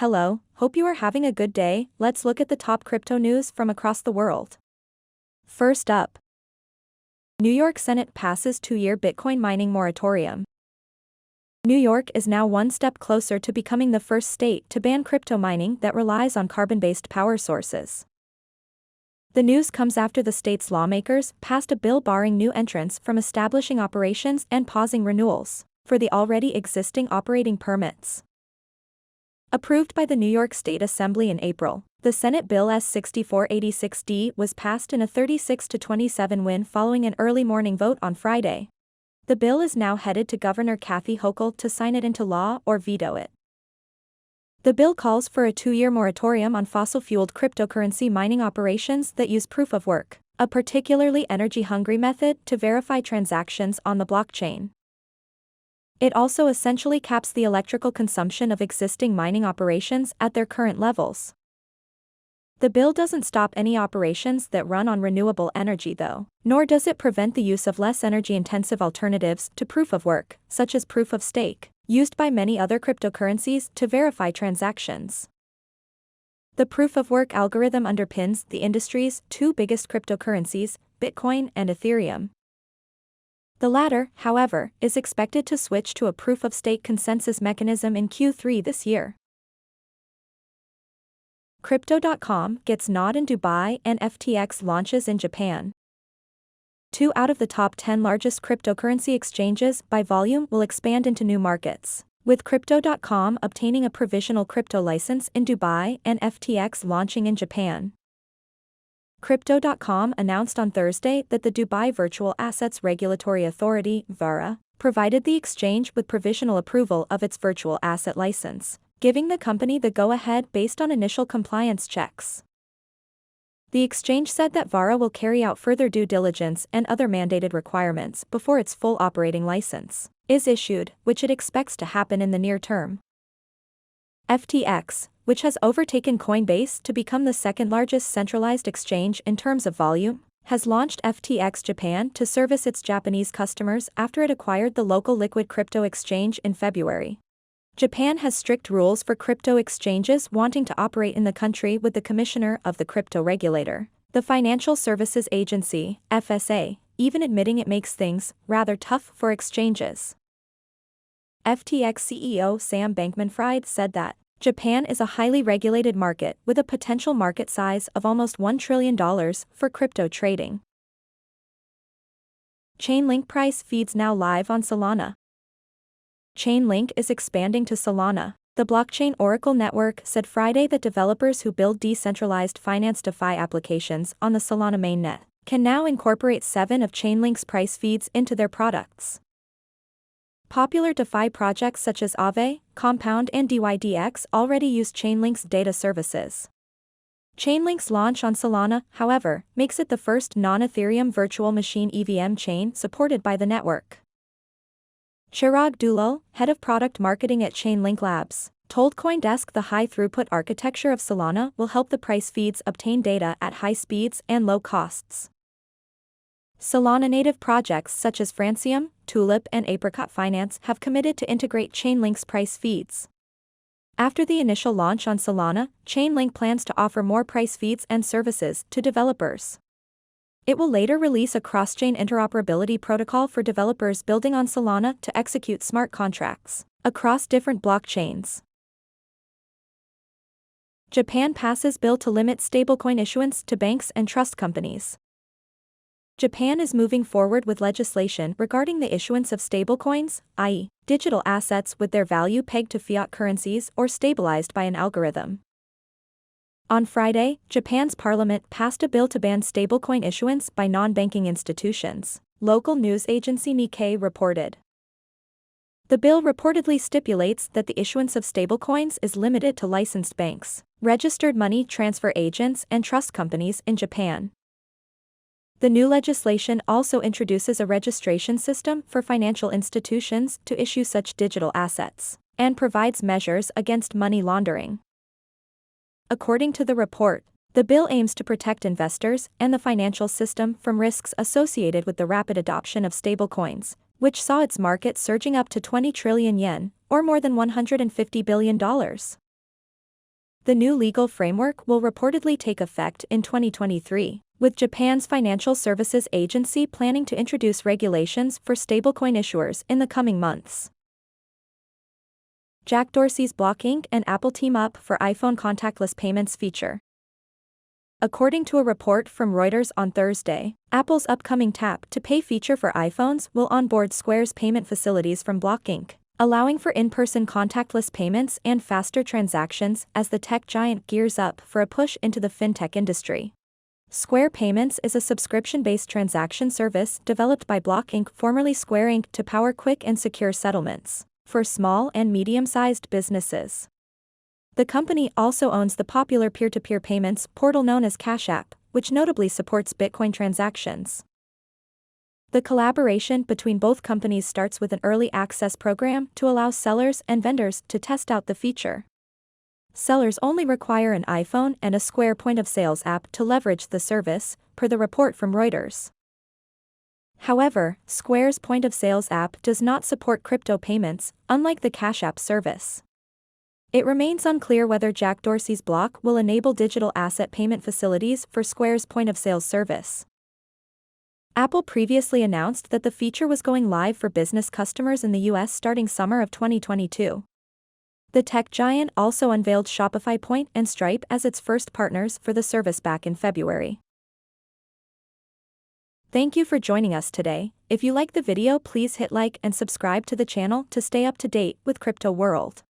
Hello, hope you are having a good day. Let's look at the top crypto news from across the world. First up, New York Senate passes 2-year Bitcoin mining moratorium. New York is now one step closer to becoming the first state to ban crypto mining that relies on carbon-based power sources. The news comes after the state's lawmakers passed a bill barring new entrants from establishing operations and pausing renewals for the already existing operating permits. Approved by the New York State Assembly in April, the Senate Bill S-6486D was passed in a 36-27 win following an early morning vote on Friday. The bill is now headed to Governor Kathy Hochul to sign it into law or veto it. The bill calls for a 2-year moratorium on fossil-fueled cryptocurrency mining operations that use proof of work, a particularly energy-hungry method to verify transactions on the blockchain. It also essentially caps the electrical consumption of existing mining operations at their current levels. The bill doesn't stop any operations that run on renewable energy though, nor does it prevent the use of less energy-intensive alternatives to proof of work, such as proof of stake, used by many other cryptocurrencies to verify transactions. The proof of work algorithm underpins the industry's two biggest cryptocurrencies, Bitcoin and Ethereum. The latter, however, is expected to switch to a proof-of-stake consensus mechanism in Q3 this year. Crypto.com gets nod in Dubai and FTX launches in Japan. 2 out of the top 10 largest cryptocurrency exchanges by volume will expand into new markets, with Crypto.com obtaining a provisional crypto license in Dubai and FTX launching in Japan. Crypto.com announced on Thursday that the Dubai Virtual Assets Regulatory Authority (VARA) provided the exchange with provisional approval of its virtual asset license, giving the company the go-ahead based on initial compliance checks. The exchange said that VARA will carry out further due diligence and other mandated requirements before its full operating license is issued, which it expects to happen in the near term. FTX, which has overtaken Coinbase to become the second-largest centralized exchange in terms of volume, has launched FTX Japan to service its Japanese customers after it acquired the local liquid crypto exchange in February. Japan has strict rules for crypto exchanges wanting to operate in the country, with the commissioner of the crypto regulator, the Financial Services Agency, FSA, even admitting it makes things rather tough for exchanges. FTX CEO Sam Bankman-Fried said that Japan is a highly regulated market with a potential market size of almost $1 trillion for crypto trading. Chainlink price feeds now live on Solana. Chainlink is expanding to Solana. The blockchain Oracle network said Friday that developers who build decentralized finance DeFi applications on the Solana mainnet can now incorporate 7 of Chainlink's price feeds into their products. Popular DeFi projects such as Aave, Compound and DYDX already use Chainlink's data services. Chainlink's launch on Solana, however, makes it the first non-Ethereum virtual machine EVM chain supported by the network. Chirag Dulal, head of product marketing at Chainlink Labs, told CoinDesk the high-throughput architecture of Solana will help the price feeds obtain data at high speeds and low costs. Solana-native projects such as Francium, Tulip and Apricot Finance have committed to integrate Chainlink's price feeds. After the initial launch on Solana, Chainlink plans to offer more price feeds and services to developers. It will later release a cross-chain interoperability protocol for developers building on Solana to execute smart contracts across different blockchains. Japan passes bill to limit stablecoin issuance to banks and trust companies. Japan is moving forward with legislation regarding the issuance of stablecoins, i.e., digital assets with their value pegged to fiat currencies or stabilized by an algorithm. On Friday, Japan's parliament passed a bill to ban stablecoin issuance by non-banking institutions, local news agency Nikkei reported. The bill reportedly stipulates that the issuance of stablecoins is limited to licensed banks, registered money transfer agents and trust companies in Japan. The new legislation also introduces a registration system for financial institutions to issue such digital assets, and provides measures against money laundering. According to the report, the bill aims to protect investors and the financial system from risks associated with the rapid adoption of stablecoins, which saw its market surging up to 20 trillion yen, or more than $150 billion. The new legal framework will reportedly take effect in 2023, with Japan's Financial Services Agency planning to introduce regulations for stablecoin issuers in the coming months. Jack Dorsey's Block Inc. and Apple team up for iPhone contactless payments feature. According to a report from Reuters on Thursday, Apple's upcoming Tap to Pay feature for iPhones will onboard Square's payment facilities from Block Inc., allowing for in-person contactless payments and faster transactions as the tech giant gears up for a push into the fintech industry. Square Payments is a subscription-based transaction service developed by Block Inc., formerly Square Inc., to power quick and secure settlements for small and medium-sized businesses. The company also owns the popular peer-to-peer payments portal known as Cash App, which notably supports Bitcoin transactions. The collaboration between both companies starts with an early access program to allow sellers and vendors to test out the feature. Sellers only require an iPhone and a Square point-of-sales app to leverage the service, per the report from Reuters. However, Square's point-of-sales app does not support crypto payments, unlike the Cash App service. It remains unclear whether Jack Dorsey's Block will enable digital asset payment facilities for Square's point-of-sales service. Apple previously announced that the feature was going live for business customers in the US starting summer of 2022. The tech giant also unveiled Shopify Point and Stripe as its first partners for the service back in February. Thank you for joining us today. If you like the video, please hit like and subscribe to the channel to stay up to date with Crypto World.